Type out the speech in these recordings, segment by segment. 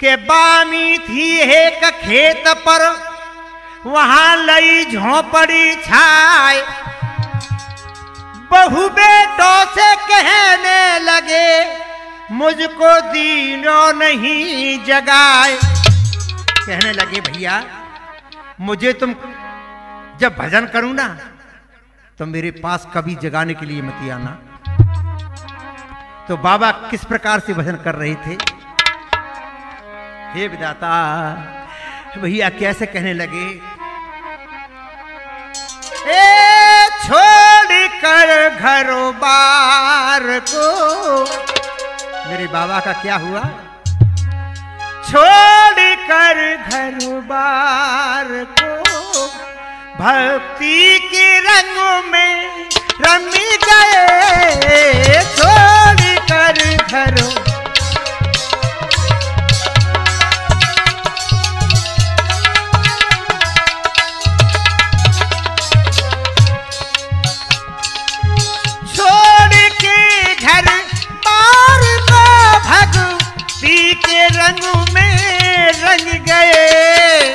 के बामी थी एक खेत पर, वहां लई झोपड़ी छाए। बहू बेटों से कहने लगे, मुझको दीनों नहीं जगाए। कहने लगे, भैया मुझे तुम जब भजन करूं ना तो मेरे पास कभी जगाने के लिए मत आना। तो बाबा किस प्रकार से भजन कर रहे थे? हे विधाता, भैया कैसे कहने लगे, ए छोड़ कर घरों बार को। मेरे बाबा का क्या हुआ? छोड़ कर घरों बार को, भक्ति के रंग में रमी गए। छोड़ कर घरों के रंग में रंग गए।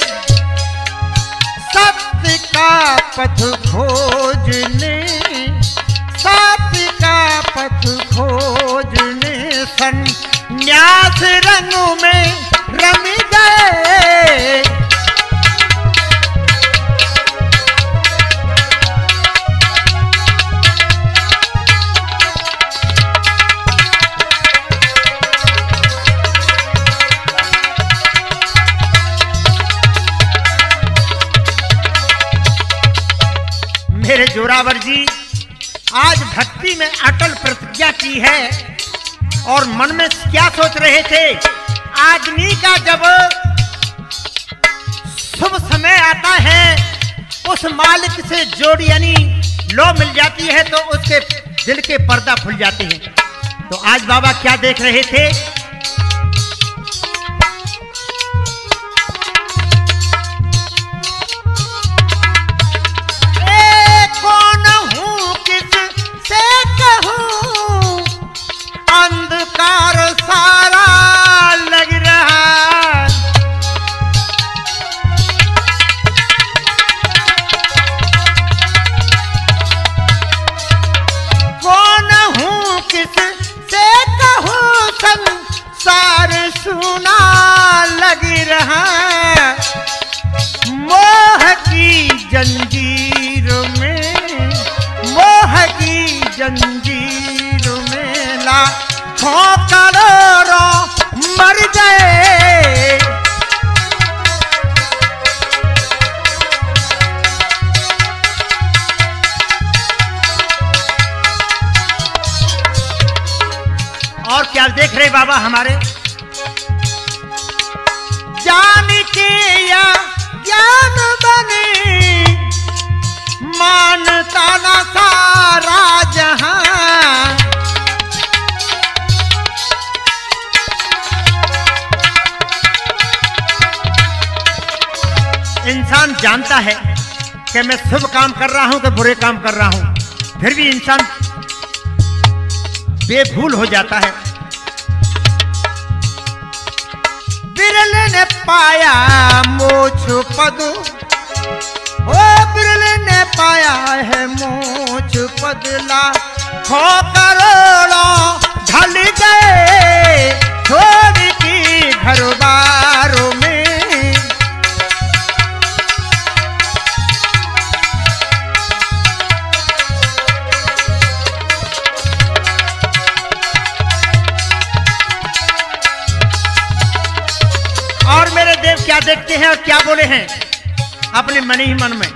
सत्य का पथ खोजने, सत्य का पथ खोजने संन्यास रंग में रम गए। मेरे जोरावर जी आज भक्ति में अटल प्रतिज्ञा की है और मन में क्या सोच रहे थे? आदमी का जब शुभ समय आता है, उस मालिक से जोड़ी यानी लो मिल जाती है तो उसके दिल के पर्दा खुल जाते हैं। तो आज बाबा क्या देख रहे थे? अंधकार सारा लग रहा, कौन हूँ किस से कहूँ, संसार सुना लग रहा। मोह की जंजीर में, मोह की जंजीर में लाखों करोड़ों मर गए। और क्या देख रहे बाबा हमारे? जान के या ज्ञान बने, मानता ना सारा जहां। इंसान जानता है कि मैं शुभ काम कर रहा हूं कि बुरे काम कर रहा हूं, फिर भी इंसान बेभूल हो जाता है। बिरल ने पाया मोक्ष पद, ओ बिरल ने पाया है मोक्ष पद। लाखों करोड़ों ढल गए, छोड़ की घर बारों में। और मेरे देव क्या देखते हैं और क्या बोले हैं अपने मन ही मन में?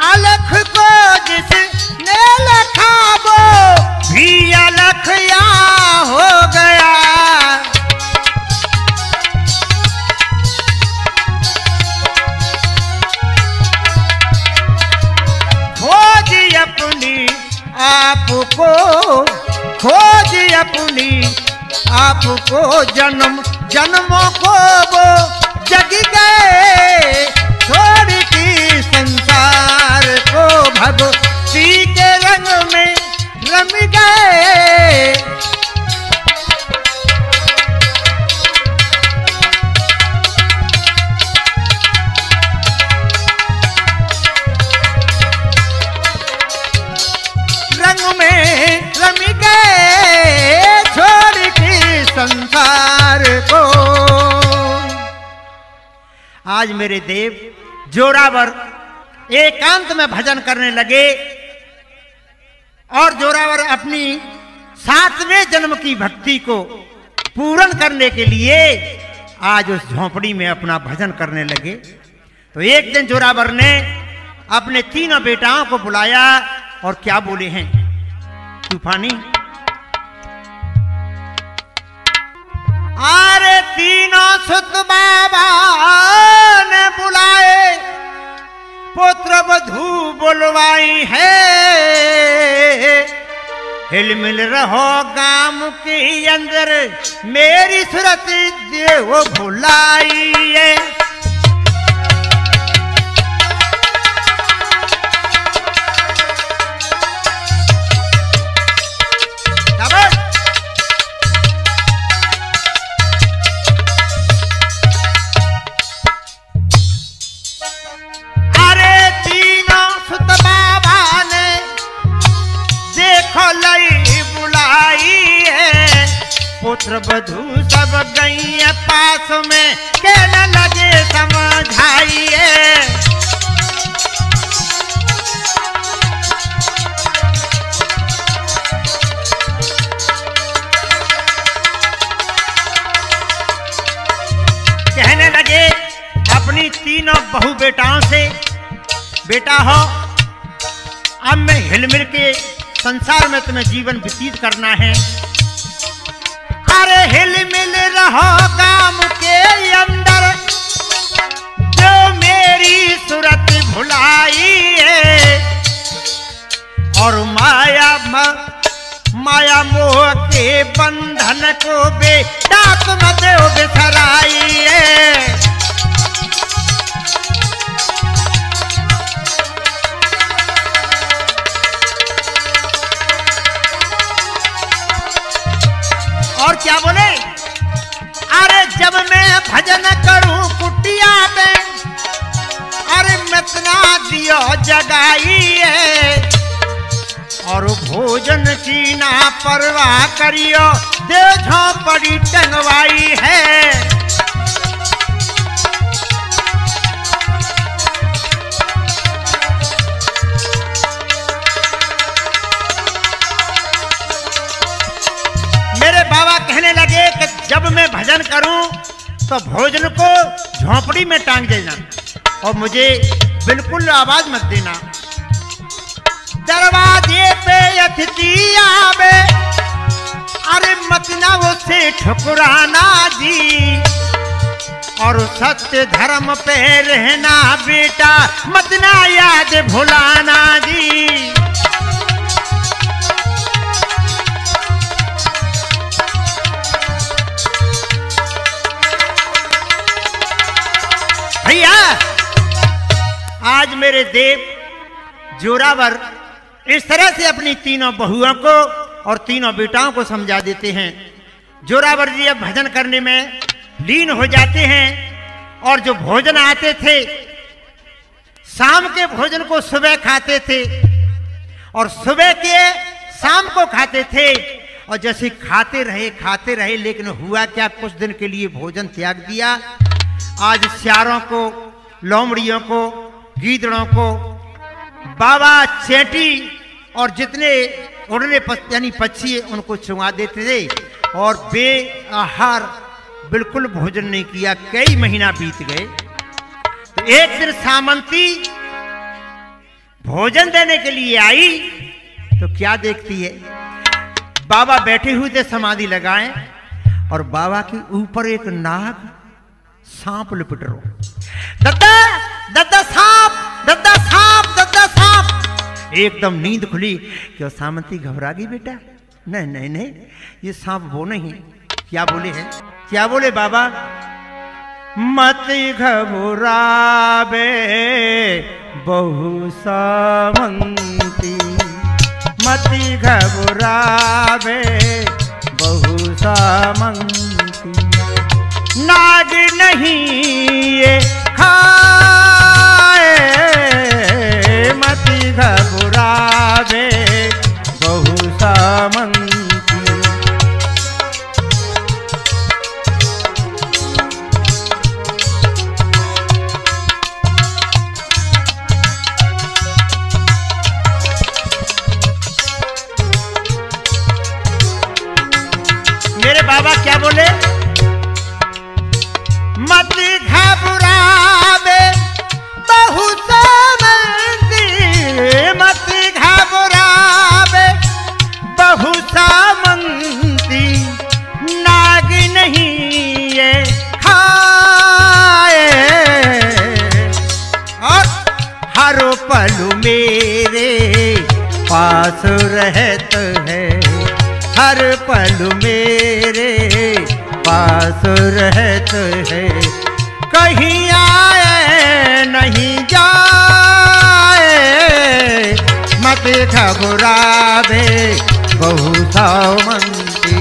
अलख को जिसने लिखा वो भी अलख या हो गया। खोज अपनी आपको, खोज अपनी आपको, जन्म जन्मों को वो जग गए। छोड़ की संसार को भक्ति के रंग में रम गए। आज मेरे देव जोरावर एकांत में भजन करने लगे और जोरावर अपनी 7वें जन्म की भक्ति को पूर्ण करने के लिए आज उस झोंपड़ी में अपना भजन करने लगे। तो एक दिन जोरावर ने अपने तीनों बेटाओं को बुलाया और क्या बोले हैं तूफानी, अरे तीनों सुत बाबा ने बुलाए, पुत्र वधू बुलवाई है, हिलमिल रहो गाम के अंदर, मेरी सूरत देव भुलाई है। पुत्र वधू सब गई पास में, कहने लगे समझाइए। कहने लगे अपनी तीनों बहू बेटाओं से, बेटा हो अब मैं हिलमिल के संसार में तुम्हें जीवन व्यतीत करना है, अरे हिलमिल रहो काम के अंदर, जो मेरी सूरत भुलाई है, और माया मोह के बंधन को बेटा तुम देव बिसराई है। और क्या बोले, अरे जब मैं भजन करूं कुटिया में, अरे मितना दियो जगाई है, और भोजन की ना परवाह करियो, दे झोंपड़ी टंगवाई है। मेरे बाबा कहने लगे कि जब मैं भजन करूं तो भोजन को झोंपड़ी में टांग देना और मुझे बिल्कुल आवाज मत देना। दरवाजे पे अतिथि आवे, अरे मत ना उसे ठुकराना जी, और सत्य धर्म पे रहना बेटा, मत ना याद भुलाना जी। भैया आज मेरे देव जोरावर इस तरह से अपनी तीनों बहुओं को और तीनों बेटाओं को समझा देते हैं। जोरावर जी अब भजन करने में लीन हो जाते हैं और जो भोजन आते थे शाम के भोजन को सुबह खाते थे और सुबह के शाम को खाते थे, और जैसे खाते रहे लेकिन हुआ क्या, कुछ दिन के लिए भोजन त्याग दिया। आज सियारों को, लोमड़ियों को, गीदड़ों को बाबा चेटी और जितने उड़ने यानी पक्षी उनको चुंगा देते थे और बेआहार बिल्कुल भोजन नहीं किया। कई महीना बीत गए तो एक दिन सामंती भोजन देने के लिए आई तो क्या देखती है, बाबा बैठे हुए थे समाधि लगाए और बाबा के ऊपर एक नाग सांप लिपट रहा। दद्दा दद्दा सांप, दद्दा सांप, दद्दा सांप। एकदम नींद खुली। क्यों सामंती घबरा गई बेटा? नहीं नहीं नहीं, ये सांप वो नहीं। क्या बोले हैं, क्या बोले बाबा? मत घबरावे बहु सामंती, मत घबरावे बहु सामंती, नाग नहीं ये खाए, मत घबरावे बहु सामंती। पल मेरे पास रहत है, हर पल मेरे पास रहत है। कहीं आए नहीं जाए, मत घबरावे बहु सामंती।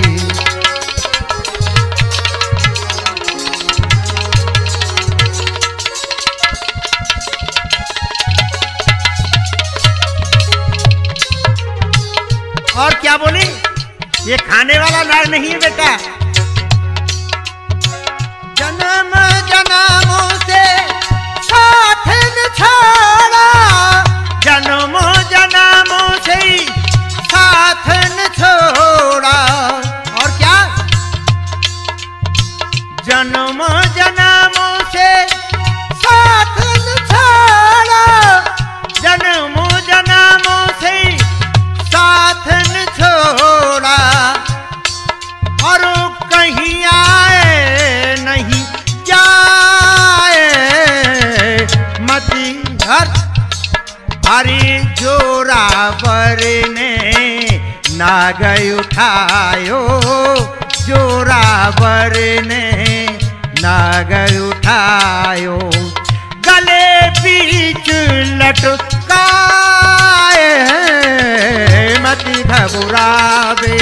और क्या बोली? ये खाने वाला नार नहीं है बेटा। जन्म जन्मों से साथ न छोड़ा, जन्मों जन्मों से साथ न छोड़ा। और क्या? जन्मों जन्मों से साथ न छोड़ा, जन्मों जन्मों से साथ न छोड़ा। और कहीं आए नहीं जाए, मती हर हरी जोरावर ने नाग उठायो, जोरावर ने नाग उठायो। गले बीच लटकाए, मति घबरावे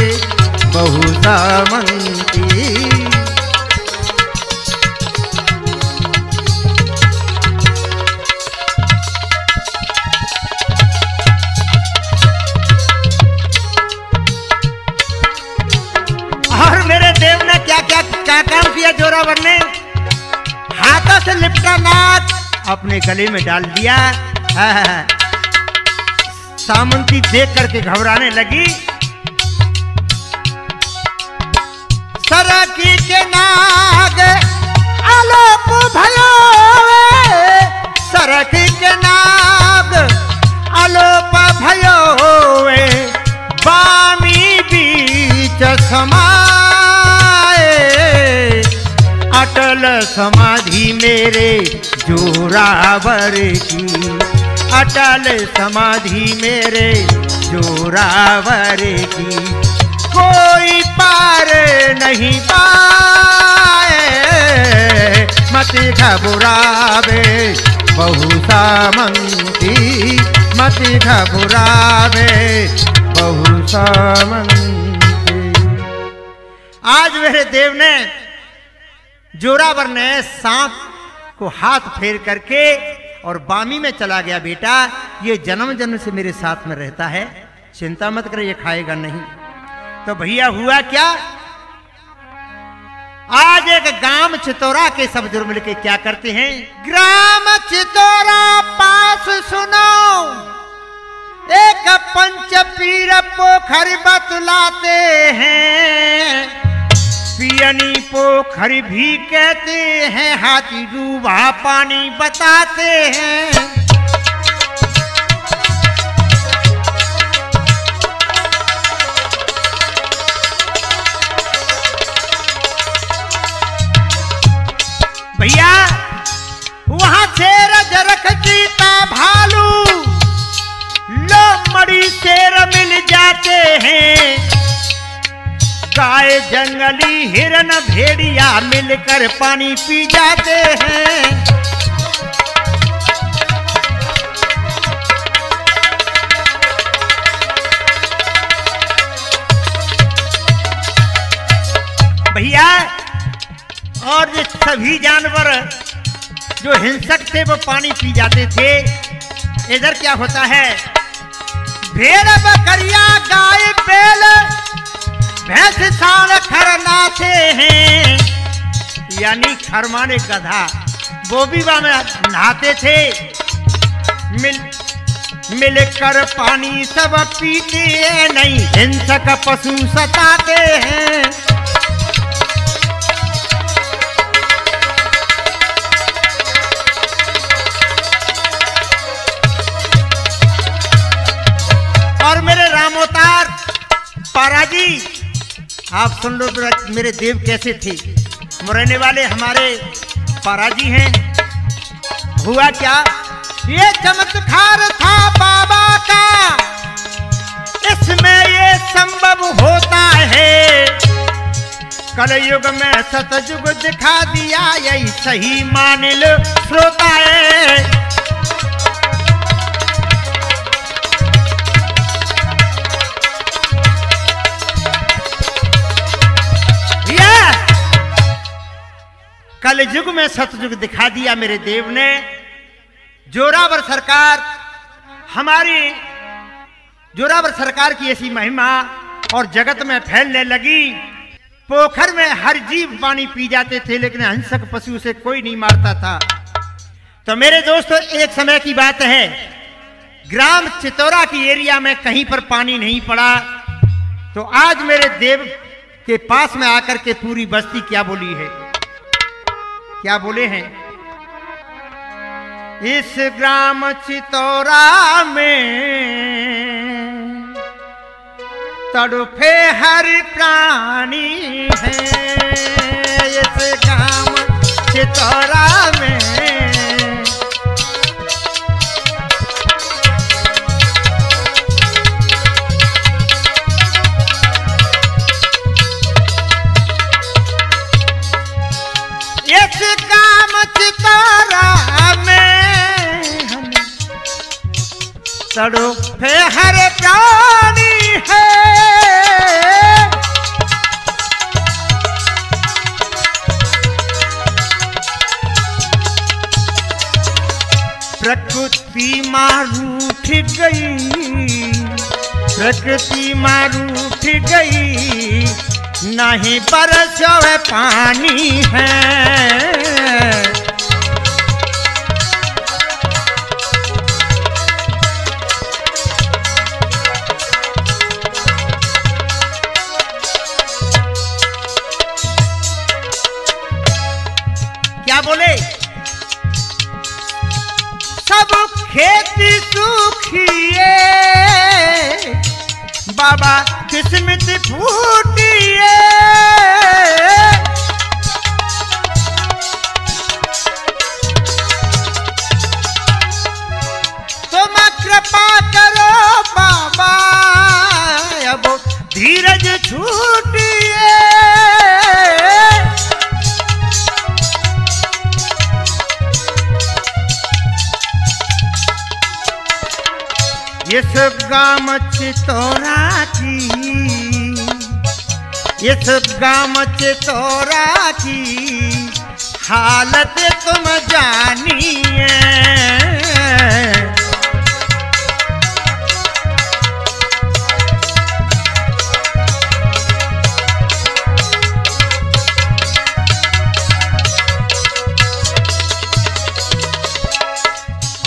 बहु सामंती। और मेरे देव ने क्या क्या क्या काम किया जोरावर ने? हाथों से लिपटा नाग अपने गले में डाल दिया। सामंती देख करके घबराने लगी। सरकी के नाग आलोप भयो, सरकी के नाग आलोप भयो। बामी बीच समाए, अटल समाधि मेरे जोरावर की, अटल समाधि मेरे जोरावर की। कोई पार नहीं पाए, मत घबरावे बहु सामंती, मत घबरावे बहु सामंती। आज मेरे देव ने, जोरावर ने सांप को हाथ फेर करके और बामी में चला गया। बेटा ये जन्म जन्म से मेरे साथ में रहता है, चिंता मत कर, ये खाएगा नहीं। तो भैया हुआ क्या? आज एक ग्राम चितौरा के सब जुर्म मिलके क्या करते हैं? ग्राम चितौरा पास सुनो, एक पंच पीर पोखर बतलाते हैं। पियनी पोखर भी कहते हैं, हाथी डूबा पानी बताते हैं। भैया वहां शेर जरख चीता भालू लोमड़ी शेर मिल जाते हैं। गाय जंगली हिरन भेड़िया मिलकर पानी पी जाते हैं। भैया और ये सभी जानवर जो हिंसक थे वो पानी पी जाते थे। इधर क्या होता है? भेड़ बकरिया गाय बैल भैंस सांड खरनाते हैं, यानी खरमाने गधा वो भी वहां में नहाते थे। मिलकर पानी सब पीते हैं, नहीं हिंसक पशु सताते हैं। और मेरे रामोतार पाराजी, आप सुन लो मेरे देव कैसे थे। मुरैने वाले हमारे पाराजी हैं। हुआ क्या? ये चमत्कार था बाबा का, इसमें ये संभव होता है। कलयुग में सतयुग दिखा दिया, यही सही मान लो श्रोता है। कलयुग में सतयुग दिखा दिया मेरे देव ने। जोरावर सरकार, हमारी जोरावर सरकार की ऐसी महिमा और जगत में फैलने लगी। पोखर में हर जीव पानी पी जाते थे, लेकिन हिंसक पशु से कोई नहीं मारता था। तो मेरे दोस्तों, एक समय की बात है, ग्राम चितौरा की एरिया में कहीं पर पानी नहीं पड़ा। तो आज मेरे देव के पास में आकर के पूरी बस्ती क्या बोली है, क्या बोले हैं? इस ग्राम चितौरा में तड़पे हर प्राणी है। इस ग्राम चितौरा में तड़पे हर प्राणी है। प्रकृति माँ रूठ गई, प्रकृति माँ रूठ गई, नहीं बरसों पानी है। क्या बोले? सब खेती सूखिए, बाबा किस्मत फूटिए। तुम कृपा करो बाबा, अब धीरज छूटिए। इस गाम चितौरा की, इस गाम चितौरा की हालत तुम जानिए।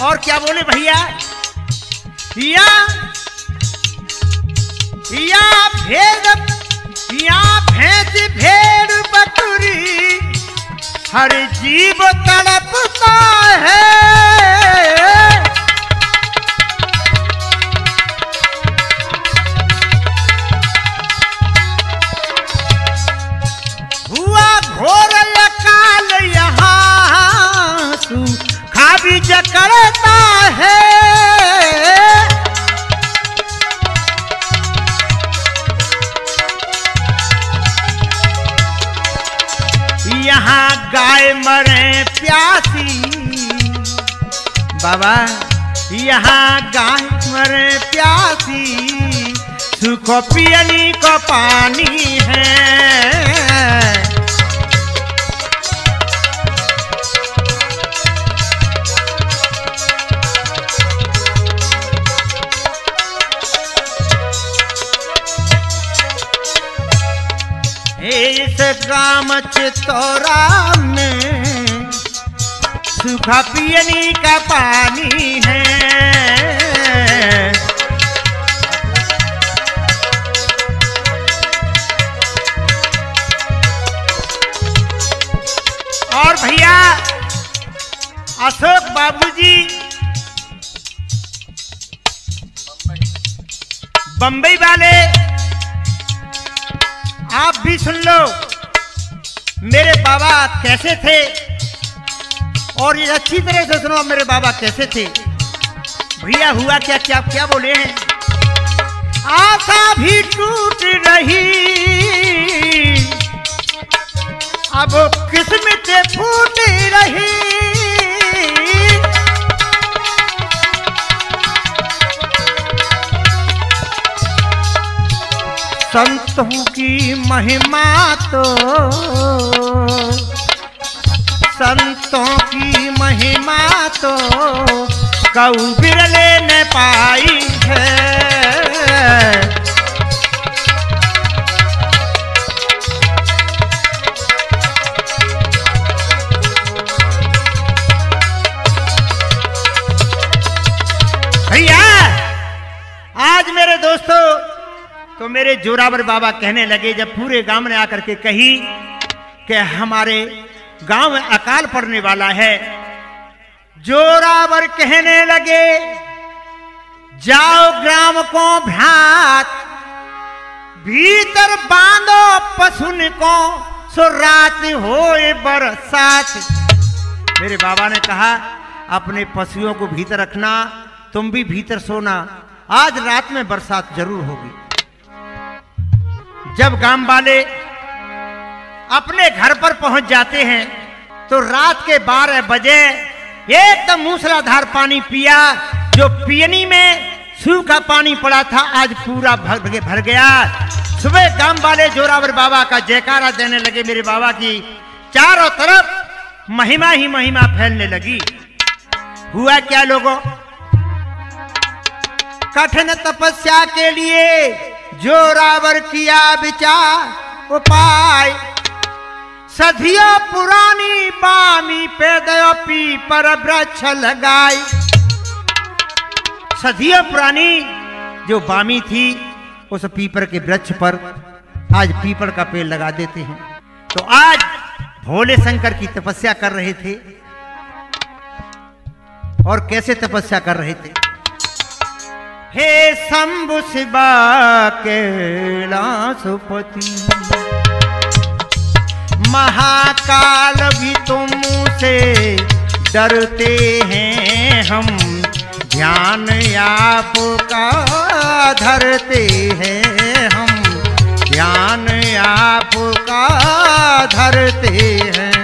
और क्या बोले भैया? या भैंस भेड़ बकरी, हर जीव तड़पता है। हुआ घोर अकाल यहाँ, सूखा भी जकड़ता है। यहाँ गाय मरे प्यासी, बाबा यहाँ गाय मरे प्यासी, सूखो पियनी को पानी है। इस ग्राम चितौरा में सूखा पियनी का पानी है। और भैया अशोक बाबूजी बंबई वाले, आप भी सुन लो मेरे बाबा कैसे थे और ये अच्छी तरह से सुनो मेरे बाबा कैसे थे। भैया हुआ क्या क्या क्या बोले हैं। आशा भी टूट रही, अब किस्मत फूट रही। संतों की महिमा तो, संतों की महिमा तो कऊ बिरले न पाई है। भैया आज मेरे दोस्तों तो मेरे जोरावर बाबा कहने लगे, जब पूरे गांव ने आकर के कही कि हमारे गांव में अकाल पड़ने वाला है, जोरावर कहने लगे जाओ ग्राम को भ्रात, भीतर बांधो पशुन को, सो रात होए बरसात। मेरे बाबा ने कहा अपने पशुओं को भीतर रखना, तुम भी भीतर सोना, आज रात में बरसात जरूर होगी। जब गांव वाले अपने घर पर पहुंच जाते हैं तो रात के 12 बजे एकदम मूसलाधार पानी पिया। जो पियनी में सूखा पानी पड़ा था आज पूरा भर गया। सुबह गांव वाले जोरावर बाबा का जयकारा देने लगे। मेरे बाबा की चारों तरफ महिमा ही महिमा फैलने लगी। हुआ क्या लोगों, कठिन तपस्या के लिए जोरावर किया विचार उपाय। सदियों पुरानी बामी पे दयो पीपर वृक्ष लगाई। सदियों पुरानी जो बामी थी उस पीपर के वृक्ष पर आज पीपल का पेड़ लगा देते हैं। तो आज भोले शंकर की तपस्या कर रहे थे। और कैसे तपस्या कर रहे थे। हे शंभु शिवा कैलाशपति, महाकाल भी तुमसे डरते हैं हम, ध्यान आपका धरते हैं हम, ध्यान आपका धरते हैं।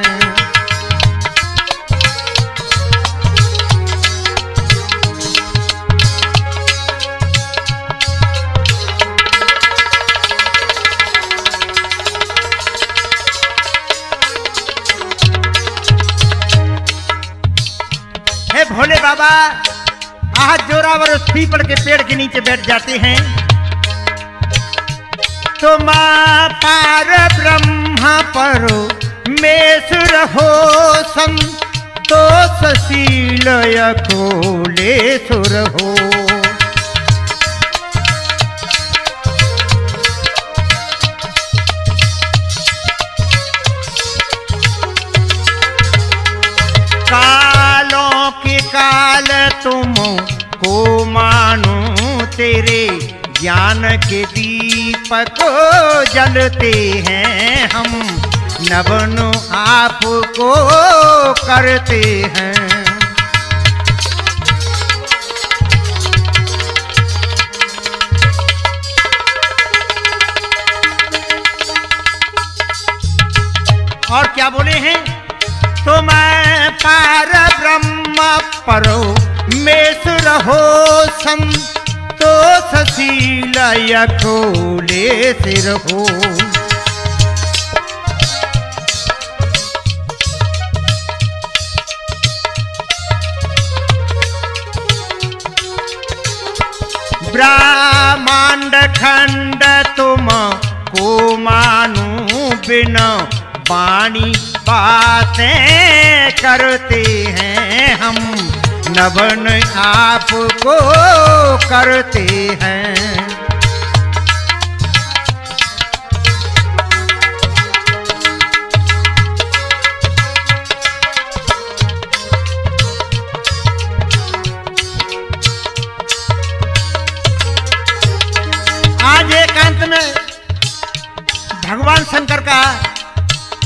भोले बाबा आज जोरावर उस पीपल के पेड़ के नीचे बैठ जाते हैं। तो मां पार ब्रह्मा परो मेसुर हो संतोषशील अकोलेश्वर हो। काल तुम को मानो तेरे ज्ञान के दीपक जलते हैं हम, नवन आपको करते हैं। और क्या बोले हैं। तो मैं पार ब्रह्म परो मेसुर हो संतोषशील अकोलेश्वर हो। ब्रह्मांड खंड तुम को मानू बिना वाणी बातें करते हैं हम, नवन आपको करते हैं। आज एकांत में भगवान शंकर का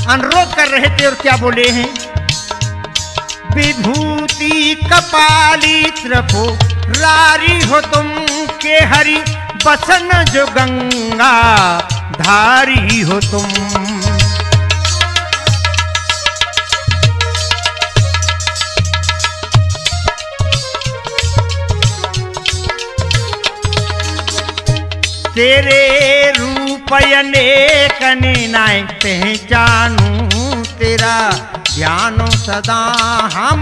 अनुरोध कर रहे थे और क्या बोले हैं। विभूति कपाली त्रपो रारी हो तुम के हरि बसन जो गंगा धारी हो तुम। तेरे रूप अनेक नाय पहचानू तेरा ध्यान सदा हम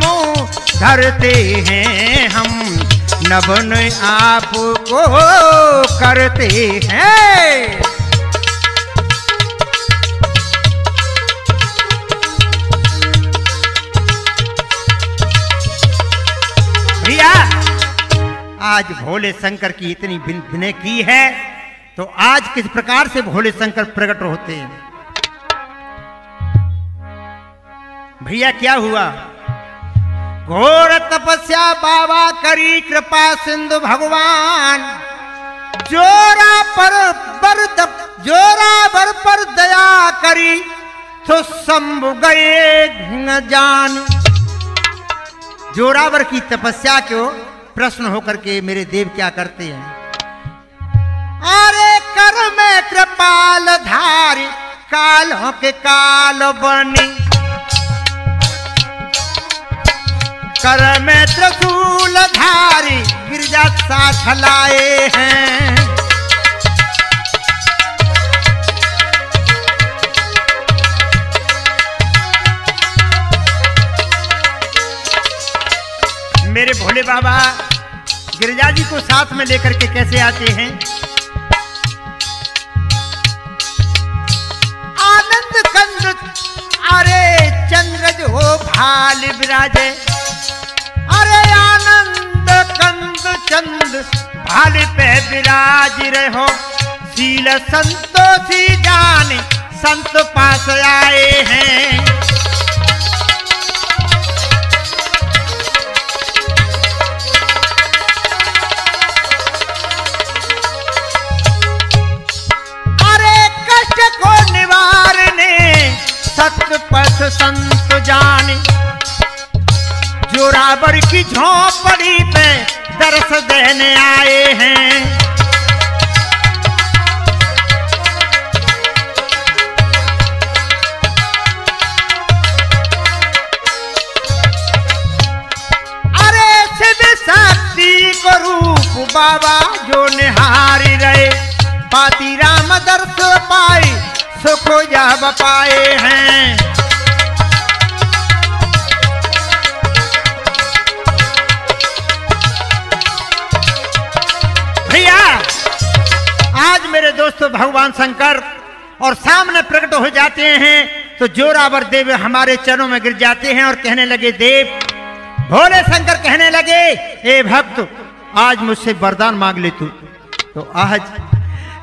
धरते हैं हम नभन आपको करते हैं। भैया आज भोले शंकर की इतनी विनय की है तो आज किस प्रकार से भोले शंकर प्रकट होते हैं। भैया क्या हुआ, घोर तपस्या बाबा करी कृपा सिंधु भगवान जोरावर पर दया करी तो शंभु गए जान। जोरावर की तपस्या को प्रश्न होकर के मेरे देव क्या करते हैं, अरे कर में कृपाल धारी कालों के काल बनी कर में त्रिशूल धारी गिरजा साथ लाए हैं। मेरे भोले बाबा गिरिजा जी को साथ में लेकर के कैसे आते हैं, आनंद कंद अरे चंद्रज हो भाल विराजे, अरे आनंद कंद चंद भाल पे विराज रहो शील संतोषी जान संत पास आए हैं। सत्य पथ संत जाने जोरावर की झोंपड़ी पे दर्श देने आए हैं। अरे शिव शक्ति को रूप बाबा जो निहारी रहे पाती राम दर्श पाए सुख जब पाए हैं। भैया आज मेरे दोस्तों भगवान शंकर और सामने प्रकट हो जाते हैं तो जोरावर देव हमारे चरणों में गिर जाते हैं और कहने लगे, देव भोले शंकर कहने लगे, ए भक्त आज मुझसे वरदान मांग ले तू। तो आज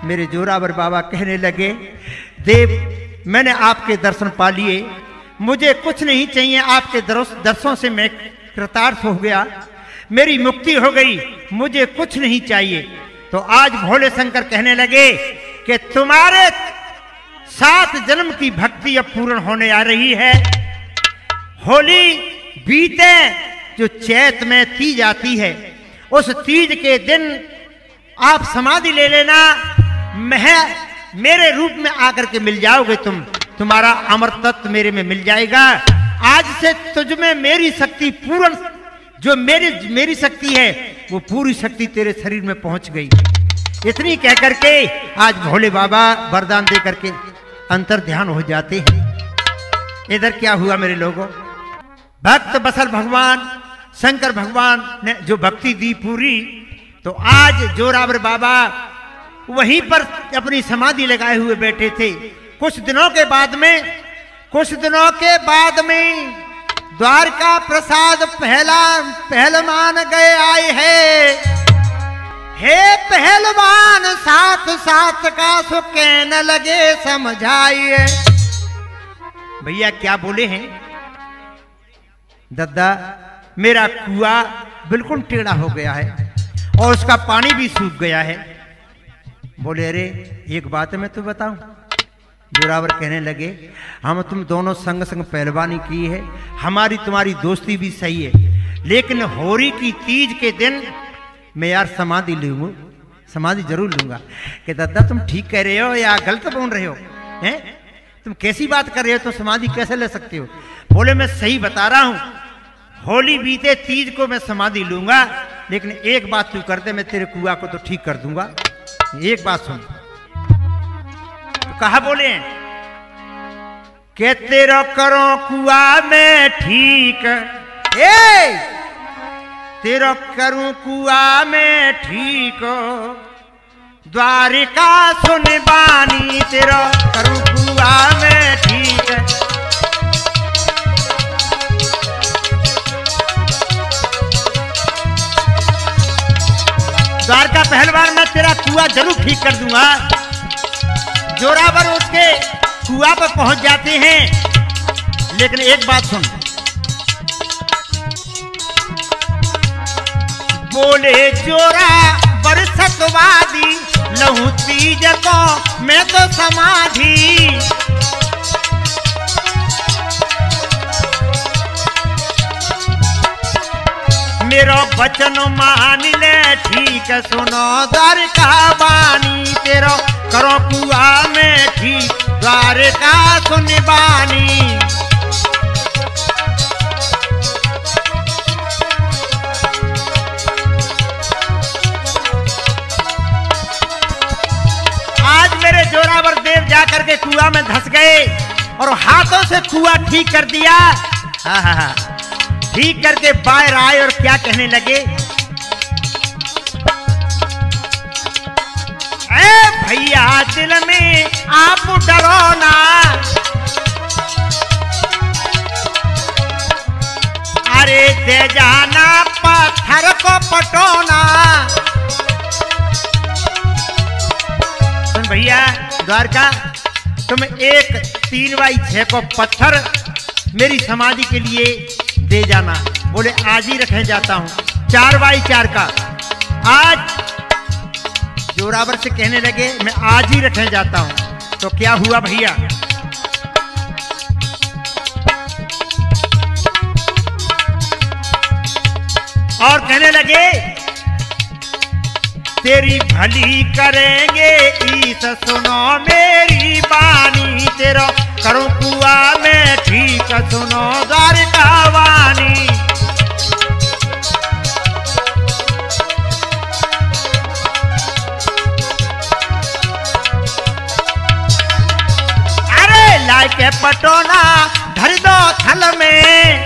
मेरे जोरावर बाबा कहने लगे, देव मैंने आपके दर्शन पा लिए, मुझे कुछ नहीं चाहिए, आपके दर्शनों से मैं कृतार्थ हो गया, मेरी मुक्ति हो गई, मुझे कुछ नहीं चाहिए। तो आज भोले शंकर कहने लगे कि तुम्हारे 7 जन्म की भक्ति अब पूर्ण होने आ रही है। होली बीते जो चैत में तीज आती है, उस तीज के दिन आप समाधि ले लेना, मेरे रूप में आकर के मिल जाओगे तुम, तुम्हारा अमर तत्व मेरे में मिल जाएगा। आज से तुझ में मेरी शक्ति पूर्ण, जो मेरी शक्ति है वो पूरी शक्ति तेरे शरीर में पहुंच गई। इतनी कह करके आज भोले बाबा वरदान दे करके अंतर ध्यान हो जाते हैं। इधर क्या हुआ मेरे लोगों, भक्त बसल भगवान शंकर भगवान ने जो भक्ति दी पूरी, तो आज जोरावर बाबा वहीं पर अपनी समाधि लगाए हुए बैठे थे। कुछ दिनों के बाद में द्वारका प्रसाद पहलवान गए आए हैं। हे पहलवान साथ साथ का सो कहने लगे समझाइए। भैया क्या बोले हैं, दद्दा मेरा कुआं बिल्कुल टेढ़ा हो गया है और उसका पानी भी सूख गया है। बोले अरे एक बात मैं तो बताऊं, जोरावर कहने लगे, हम तुम दोनों संग संग पहलवानी की है, हमारी तुम्हारी दोस्ती भी सही है, लेकिन होरी की तीज के दिन मैं यार समाधि लूंगा, समाधि जरूर लूंगा। कि दादा तुम ठीक कह रहे हो या गलत बोल रहे हो? हैं तुम कैसी बात कर रहे हो? तो समाधि कैसे ले सकते हो? बोले मैं सही बता रहा हूं, होली बीते तीज को मैं समाधि लूंगा, लेकिन एक बात तू कर दे, मैं तेरे कुआ को तो ठीक कर दूंगा। एक बात सुन। तो कहा बोले के तेरा करो कुआ में ठीक, तेरा करूं कुआ में ठीक, द्वारिका सुन बानी, तेरा करूं कुआ में ठीक। द्वारका पहलवान मैं तेरा कुआ जरूर ठीक कर दूंगा। जोरावर उसके कुआ पर पहुंच जाते हैं, लेकिन एक बात सुन। बोले जोरा बरसतवादी, लहू तीज को मैं तो समाधि। मेरा वचन मान ले ठीक, सुनो द्वारका बानी, तेरा करो कुआ में ठीक, द्वारका सुन बानी। मेरे जोरावर देव जाकर के कुआ में धंस गए और हाथों से कुआ ठीक कर दिया। ठीक करके बाहर आए और क्या कहने लगे, ए भैया दिल में आप डरो ना, अरे दे जाना पत्थर को पटोना। भैया द्वारका तुम एक 3x6 को पत्थर मेरी समाधि के लिए दे जाना। बोले आज ही रखे जाता हूं। 4x4 का आज जोरावर से कहने लगे मैं आज ही रखे जाता हूं। तो क्या हुआ भैया, और कहने लगे तेरी भली करेंगे ईस, सुनो मेरी बानी, तेरा करो कुआ में ठीक, सुनो द्वारका वानी। अरे लाके पटोना धर दो थल में।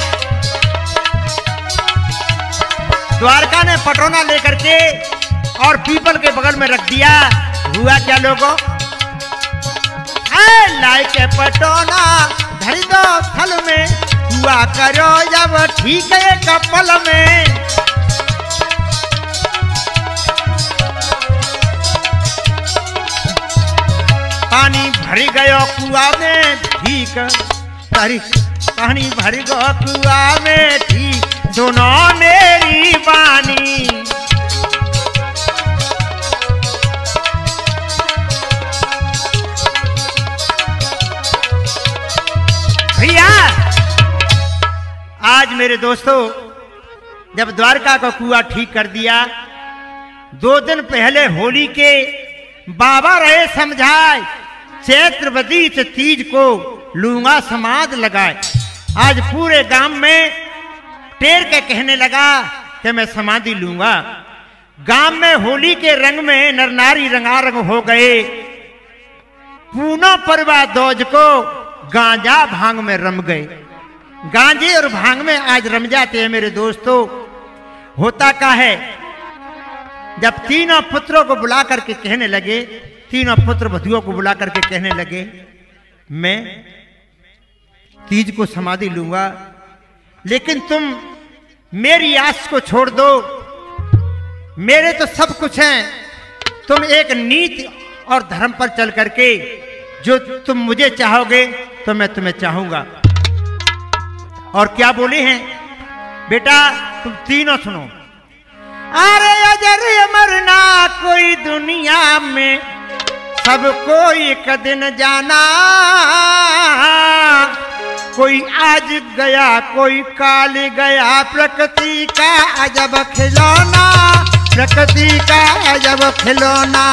द्वारका ने पटोना लेकर के और पीपल के बगल में रख दिया। हुआ क्या लोगों, लाइके पटोना धरी दो थल में, हुआ करो जब ठीक है कपल में। पानी भर गयो कुआ में ठीक, पानी भर गयो कुआ में ठीक, सुनो मेरी बानी। भैया आज मेरे दोस्तों जब द्वारका का कुआ ठीक कर दिया, 2 दिन पहले होली के बाबा रहे समझाए, चैत्रवदी से तीज को लूंगा समाध लगाए। आज पूरे गांव में टेर के कहने लगा कि मैं समाधि लूंगा। गांव में होली के रंग में नर नारी रंगारंग हो गए। पूना परवा दौज को गांजा भांग में रम गए। गांजे और भांग में आज रम जाते हैं मेरे दोस्तों। होता क्या है, जब तीनों पुत्रों को बुला करके कहने लगे, तीनों पुत्र वधुओं को बुला करके कहने लगे मैं तीज को समाधि लूंगा, लेकिन तुम मेरी आस को छोड़ दो, मेरे तो सब कुछ हैं, तुम एक नीति और धर्म पर चल करके जो तुम मुझे चाहोगे तो मैं तुम्हें चाहूंगा। और क्या बोले हैं बेटा, तुम तीनों सुनो। अरे अजर अमर ना कोई दुनिया में, सबको एक दिन जाना, कोई आज गया कोई काल गया, प्रकृति का अजब खिलौना, प्रकृति का अजब खिलौना।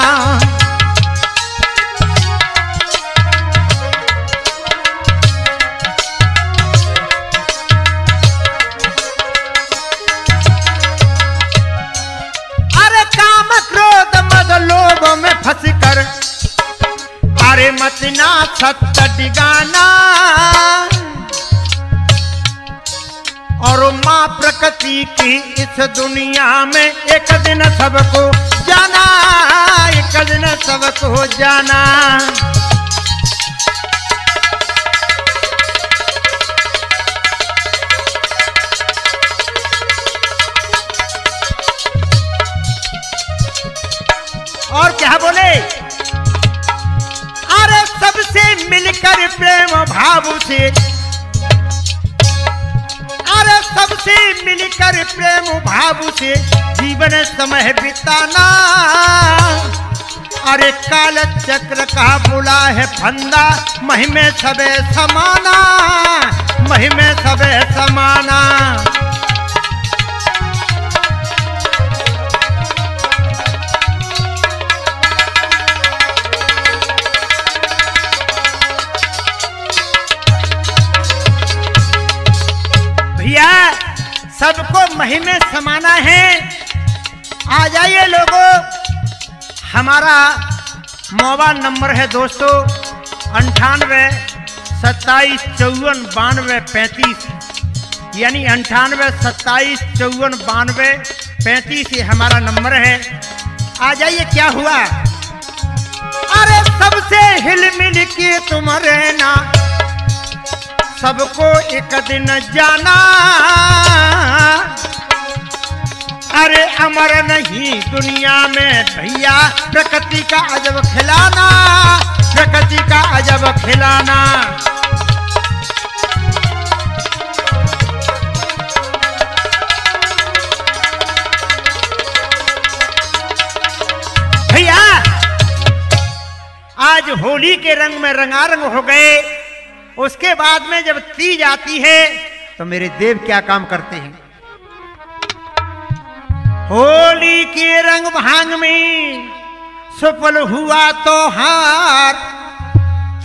अरे काम क्रोध मद लोभ में फंस कर, अरे मत ना सत्य डिगाना, और माँ प्रकृति की इस दुनिया में एक दिन सबको जाना, एक दिन सबको जाना। और क्या बोले, अरे सबसे मिलकर प्रेम भाव से, अरे सबसे मिलकर प्रेम भाव से जीवन समय बिताना, अरे काल चक्र का बुला है फंदा, महिमे सबे समाना, महिमे सबे समाना। भैया सबको महिमे समाना है। आ जाइए लोगों, हमारा मोबाइल नंबर है दोस्तों 98 27 54 92 35, यानी 98 27 54 92 35 ये हमारा नंबर है। आ जाइए। क्या हुआ, अरे सबसे हिल मिल के तुम रहना, सबको एक दिन जाना, अरे अमर नहीं दुनिया में भैया, प्रकृति का अजब खिलाना, प्रकृति का अजब खिलाना। भैया आज होली के रंग में रंगारंग हो गए। उसके बाद में जब तीज आती है तो मेरे देव क्या काम करते हैं, होली के रंग भांग में सफल हुआ तो हार,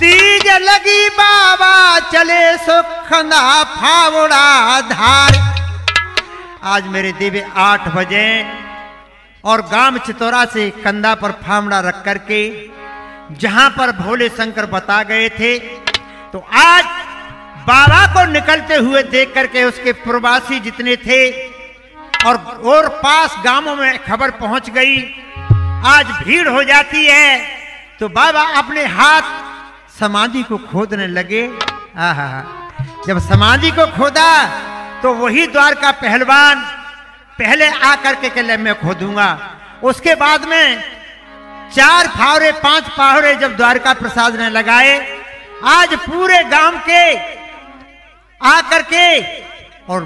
तीज लगी बाबा चले सुखना फावड़ा धार। आज मेरे देवे 8 बजे और गांव चितौरा से कंधा पर फावड़ा रख करके जहां पर भोले शंकर बता गए थे, तो आज बाबा को निकलते हुए देख करके उसके प्रवासी जितने थे और पास गांवों में खबर पहुंच गई, आज भीड़ हो जाती है। तो बाबा अपने हाथ समाधि को खोदने लगे। आहा, जब समाधि को खोदा तो वही द्वारका पहलवान पहले आकर के कहले मैं खोदूंगा। उसके बाद में 4 फावरे 5 फावरे जब द्वारका प्रसाद ने लगाए, आज पूरे गांव के आकर के और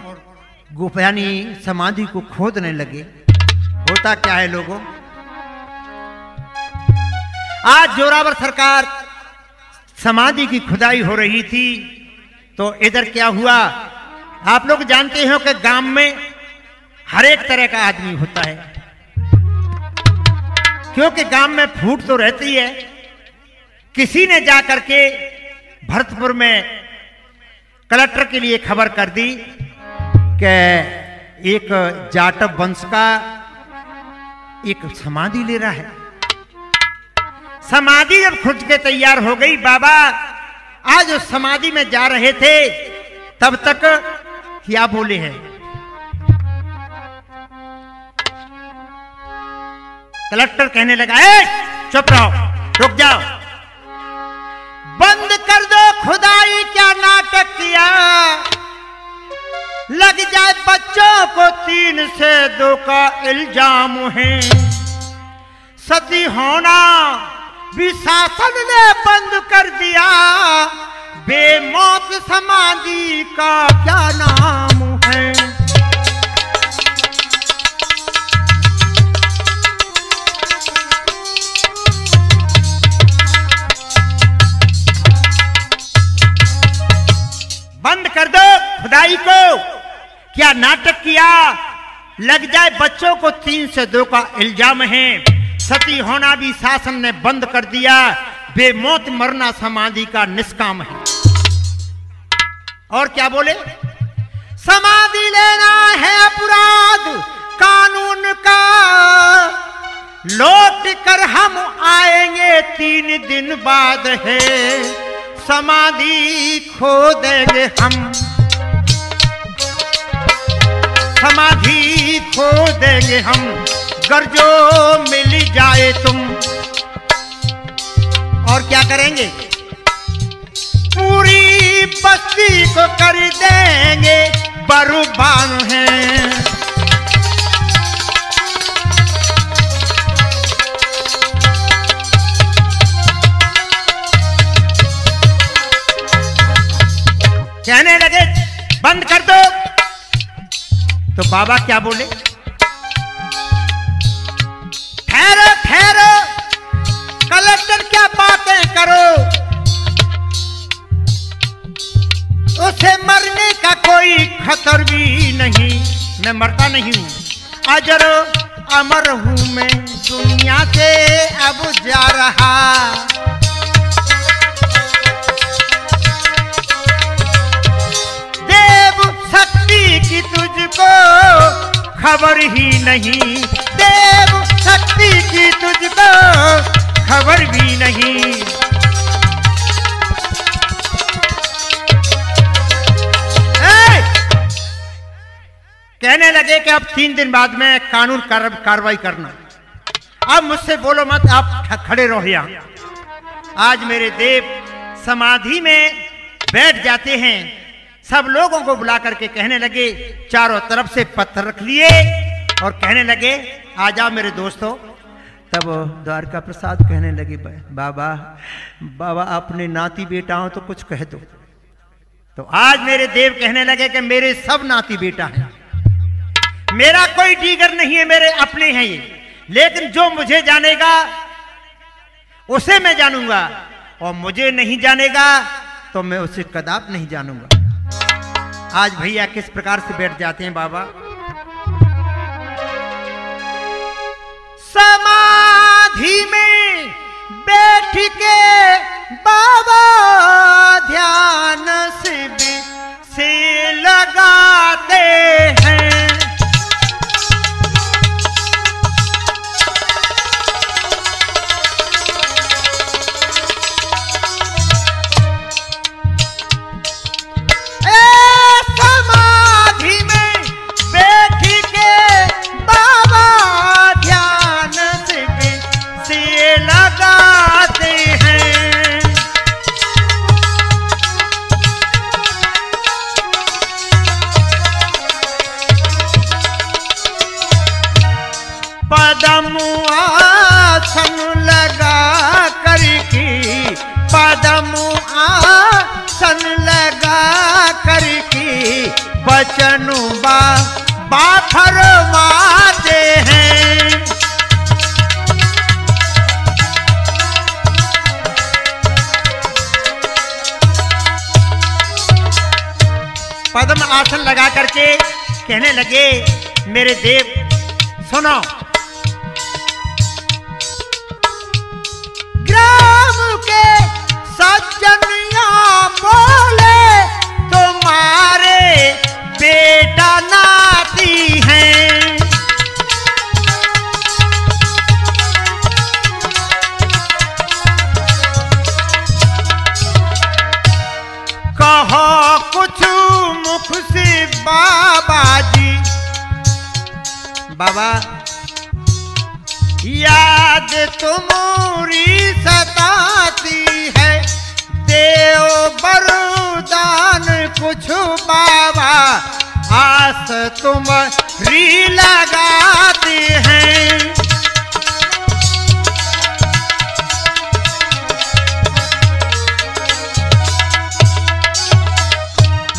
गुफानी समाधि को खोदने लगे। होता क्या है लोगों, आज जोरावर सरकार समाधि की खुदाई हो रही थी, तो इधर क्या हुआ, आप लोग जानते हो कि गांव में हर एक तरह का आदमी होता है, क्योंकि गांव में फूट तो रहती है। किसी ने जाकर के भरतपुर में कलेक्टर के लिए खबर कर दी कि एक जाटव वंश का एक समाधि ले रहा है। समाधि जब खुद के तैयार हो गई, बाबा आज उस समाधि में जा रहे थे, तब तक क्या बोले हैं, कलेक्टर कहने लगा चुप रहो, रुक जाओ, बंद कर दो खुदाई, क्या नाटक किया, लग जाए बच्चों को 3 से 2 का इल्जाम है। सती होना भी शासन ने बंद कर दिया, बेमौत समाधि का क्या नाम है। क्या नाटक किया, लग जाए बच्चों को 3 से 2 का इल्जाम है। सती होना भी शासन ने बंद कर दिया, बेमौत मरना समाधि का निष्काम है। और क्या बोले, समाधि लेना है अपराध कानून का, लौट कर हम आएंगे 3 दिन बाद है, समाधि खो देंगे हम, समाधि खो देंगे हम, गर्जो मिल जाए तुम। और क्या करेंगे, पूरी बस्ती को कर देंगे बर्बाद हैं। कहने लगे बंद कर दो, तो बाबा क्या बोले, ठहरो ठहरो, कलेक्टर क्या बातें करो, उसे मरने का कोई खतर भी नहीं, मैं मरता नहीं हूं, अजर अमर हूं मैं, दुनिया से अब जा रहा। की तुझको खबर ही नहीं, देव शक्ति की तुझको खबर भी नहीं। कहने लगे कि अब 3 दिन बाद में कानून कार्रवाई करना, अब मुझसे बोलो मत, आप खड़े रहो यहां। आज मेरे देव समाधि में बैठ जाते हैं, सब लोगों को बुला करके कहने लगे, चारों तरफ से पत्थर रख लिए और कहने लगे आ जाओ मेरे दोस्तों। तब द्वारका प्रसाद कहने लगे, बाबा बाबा अपने नाती बेटाओं तो कुछ कह दो। तो आज मेरे देव कहने लगे कि मेरे सब नाती बेटा हैं, मेरा कोई डीगर नहीं है, मेरे अपने हैं ये, लेकिन जो मुझे जानेगा उसे मैं जानूंगा, और मुझे नहीं जानेगा तो मैं उसे कदाप नहीं जानूंगा। आज भैया किस प्रकार से बैठ जाते हैं बाबा, समाधि में बैठ के बाबा ध्यान से लगाते हैं, पदम आसन लगा करके, पदम आसन लगा करके बचन फरमाते हैं। पद्म आसन लगा करके कहने लगे, मेरे देव सुनो, ग्राम के सज्जनिया बोले तुम्हारे बेटा नाती हैं, कहो कुछ मुख से बाबा जी। बाबा याद तुम्हारी सताती है, देव वरदान कुछ बाबा, आस तुम्हारी लगाती हैं।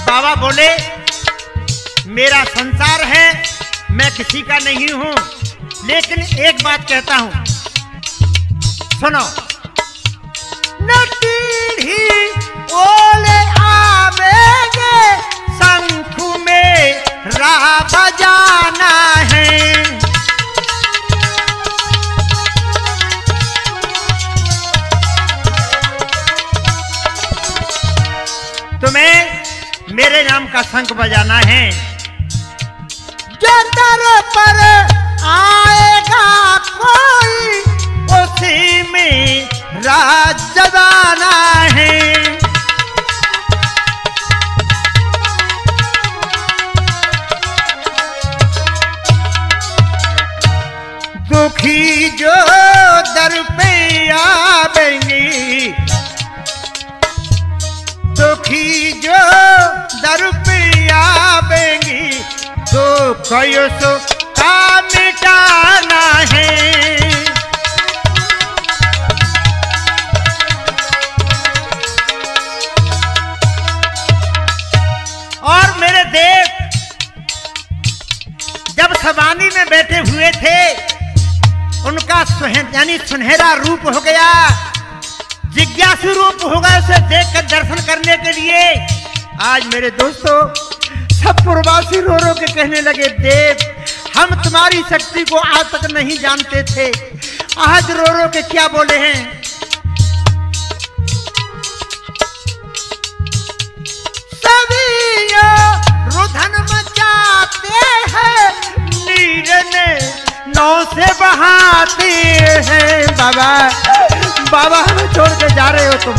बाबा बोले, मेरा संसार है, मैं किसी का नहीं हूं, लेकिन एक बात कहता हूं, सुनो। नटीढ़ी ओले आवेंगे, शंख में राह बजाना है। तुम्हें मेरे नाम का शंख बजाना है। जो दर पर आएगा कोई उसी में राज जगाना है। दुखी जो दर पे आवेंगी, दुखी जो दर पे आवेंगी, तो कयो का मिटाना है। और मेरे देव जब समाधि में बैठे हुए थे, उनका यानी सुनहरा रूप हो गया, जिज्ञासु रूप होगा, उसे देखकर दर्शन करने के लिए। आज मेरे दोस्तों सब पूर्ववासी रो रो के कहने लगे, देव हम तुम्हारी शक्ति को आज तक नहीं जानते थे, आज रो रो के क्या बोले हैं। सभी रुधन मचाते हैं, नीर ने नौ से बहाते हैं। बाबा बाबा हमें छोड़ के जा रहे हो तुम।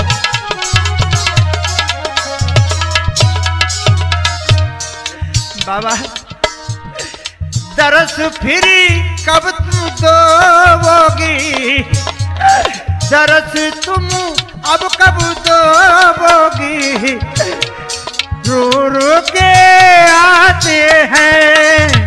बाबा दरस फिरी कब तुम दोगी, दरस तुम अब कब दोगी, रो रो के आते हैं।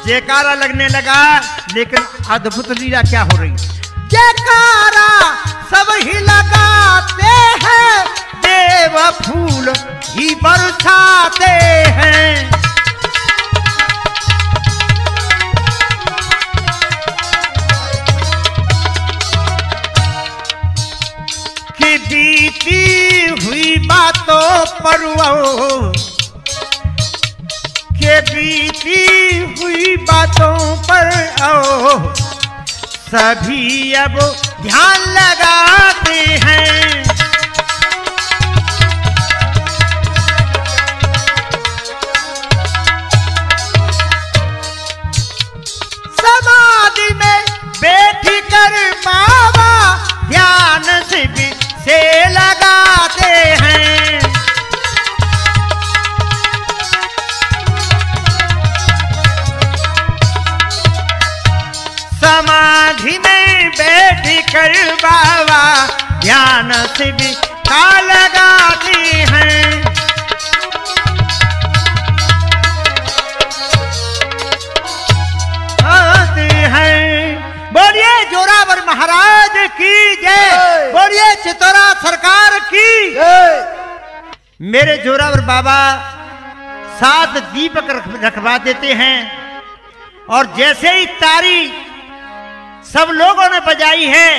जयकारा लगने लगा, लेकिन अद्भुत लीला क्या हो रही। जयकारा सब ही लगाते हैं, देव फूल ही बरसाते हैं। कि बीती हुई बातों पर वो, के बीती हुई बातों पर ओ, सभी अब ध्यान लगाते हैं। समाधि में बैठ कर बाबा ध्यान से लगाते हैं। समाधि में बैठ कर बाबा ध्यान से भी का लगाते हैं। आते हैं। बोलिए जोरावर महाराज की जय, बोलिए चितौरा सरकार की जय। मेरे जोरावर बाबा 7 दीपक रखवा देते हैं, और जैसे ही तारी सब लोगों ने बजाई है,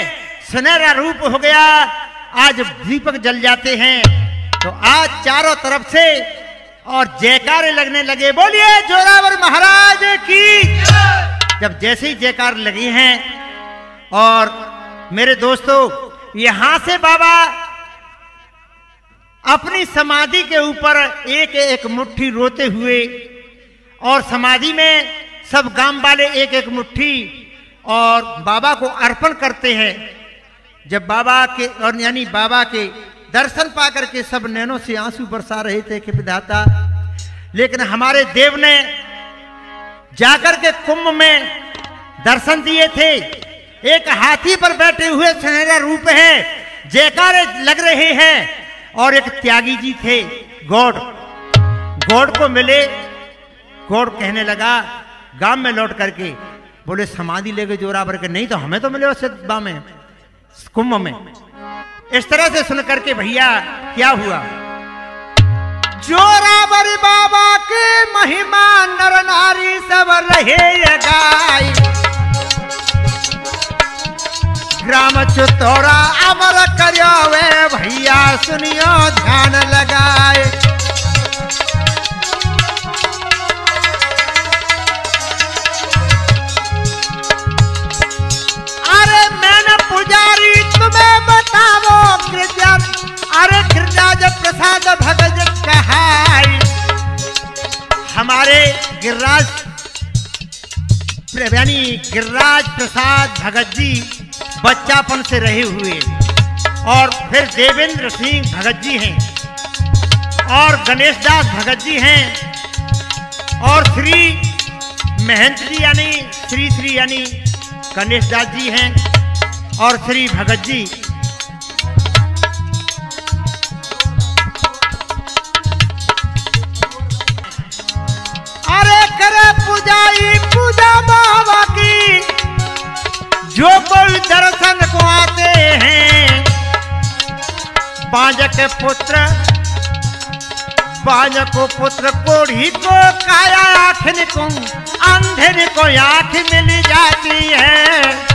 सुनहरा रूप हो गया, आज दीपक जल जाते हैं। तो आज चारों तरफ से और जयकारे लगने लगे, बोलिए जोरावर महाराज की। जब जैसे ही जयकार लगी हैं, और मेरे दोस्तों यहां से बाबा अपनी समाधि के ऊपर एक एक मुट्ठी रोते हुए, और समाधि में सब गांव वाले एक एक मुट्ठी और बाबा को अर्पण करते हैं। जब बाबा के और यानी बाबा के दर्शन पाकर के सब नैनों से आंसू बरसा रहे थे कि विधाता, लेकिन हमारे देव ने जाकर के कुंभ में दर्शन दिए थे। एक हाथी पर बैठे हुए सुनहरा रूप है, जयकारे लग रहे हैं, और एक त्यागी जी थे गौड़ को मिले। गौड़ कहने लगा गांव में लौट करके, बोले समाधि ले गए जोरावर के, नहीं तो हमें तो मिले सिद्धबा में कुंभ में। इस तरह से सुन करके भैया क्या हुआ, जोरावर बाबा के महिमा नर नारी सब रहे गाय। ग्राम चितौरा अमर करियो वे भैया सुनियो ध्यान लगाए। अरे मैंने पुजारी तुम्हें बताओ गिरजा, अरे गिरिराज प्रसाद भगत कहाई। हमारे गिरिराज यानी गिरिराज प्रसाद भगत जी बच्चापन से रहे हुए, और फिर देवेंद्र सिंह भगत जी हैं, और गणेश दास भगत जी हैं, और श्री महंत जी यानी श्री यानी गणेश दास जी हैं, और श्री भगत जी। अरे करे पूजाई पूजा बाबा की, जो कोई दर्शन को आते हैं। बांझ के पुत्र बांझ को पुत्र, कोढ़ी को काया आँख को, अंधे को आँख मिल जाती है।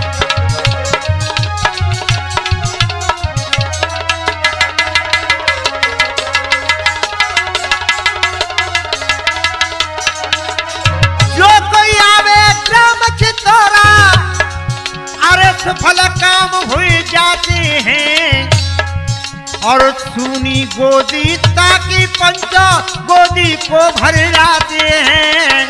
जो कोई आवे ग्राम चितौरा, अरे सफल काम हुई जाते हैं। और सुनी गोदी ताकि पंचा गोदी को भर जाते हैं।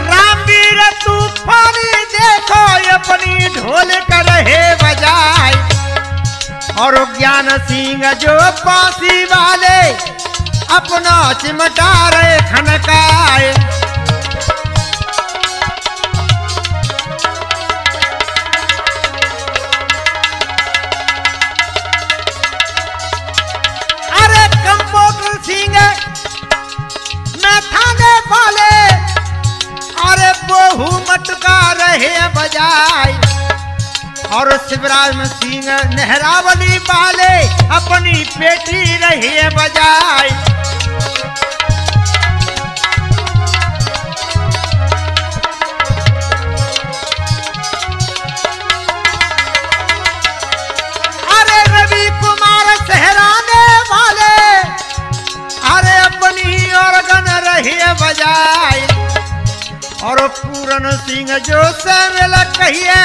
रामवीर तूफानी देखो अपनी ढोल कर रहे बजाए। और ज्ञान सिंह जो बांसी वाले अपना चिमटा रहे खनकाए। अरे कंप्यूटर सिंह मैं थाने वाले, अरे बहु मटका रहे बजाए। और शिवराज सिंह नेहरावली वाले अपनी पेटी रहे बजाए। अरे रवि कुमार सहराने वाले, अरे अपनी ऑर्गन रहे बजाए। और पूरन सिंह जो सेवेल कहिए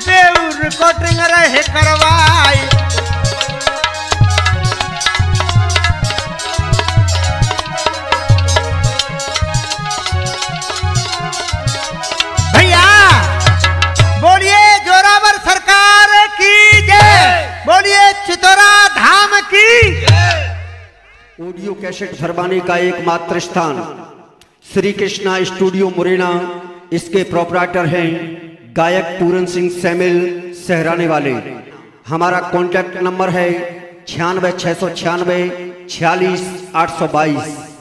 बेऊ रिकॉर्डिंग रहे करवाए। भैया बोलिए जोरावर सरकार की जय, बोलिए चितौरा धाम की। ऑडियो कैसेट भरवाने का एकमात्र स्थान श्री कृष्णा स्टूडियो मुरैना। इसके प्रोपराइटर हैं गायक पूरन सिंह सैमिल सहराने वाले। हमारा कॉन्टैक्ट नंबर है 96 696 46 822।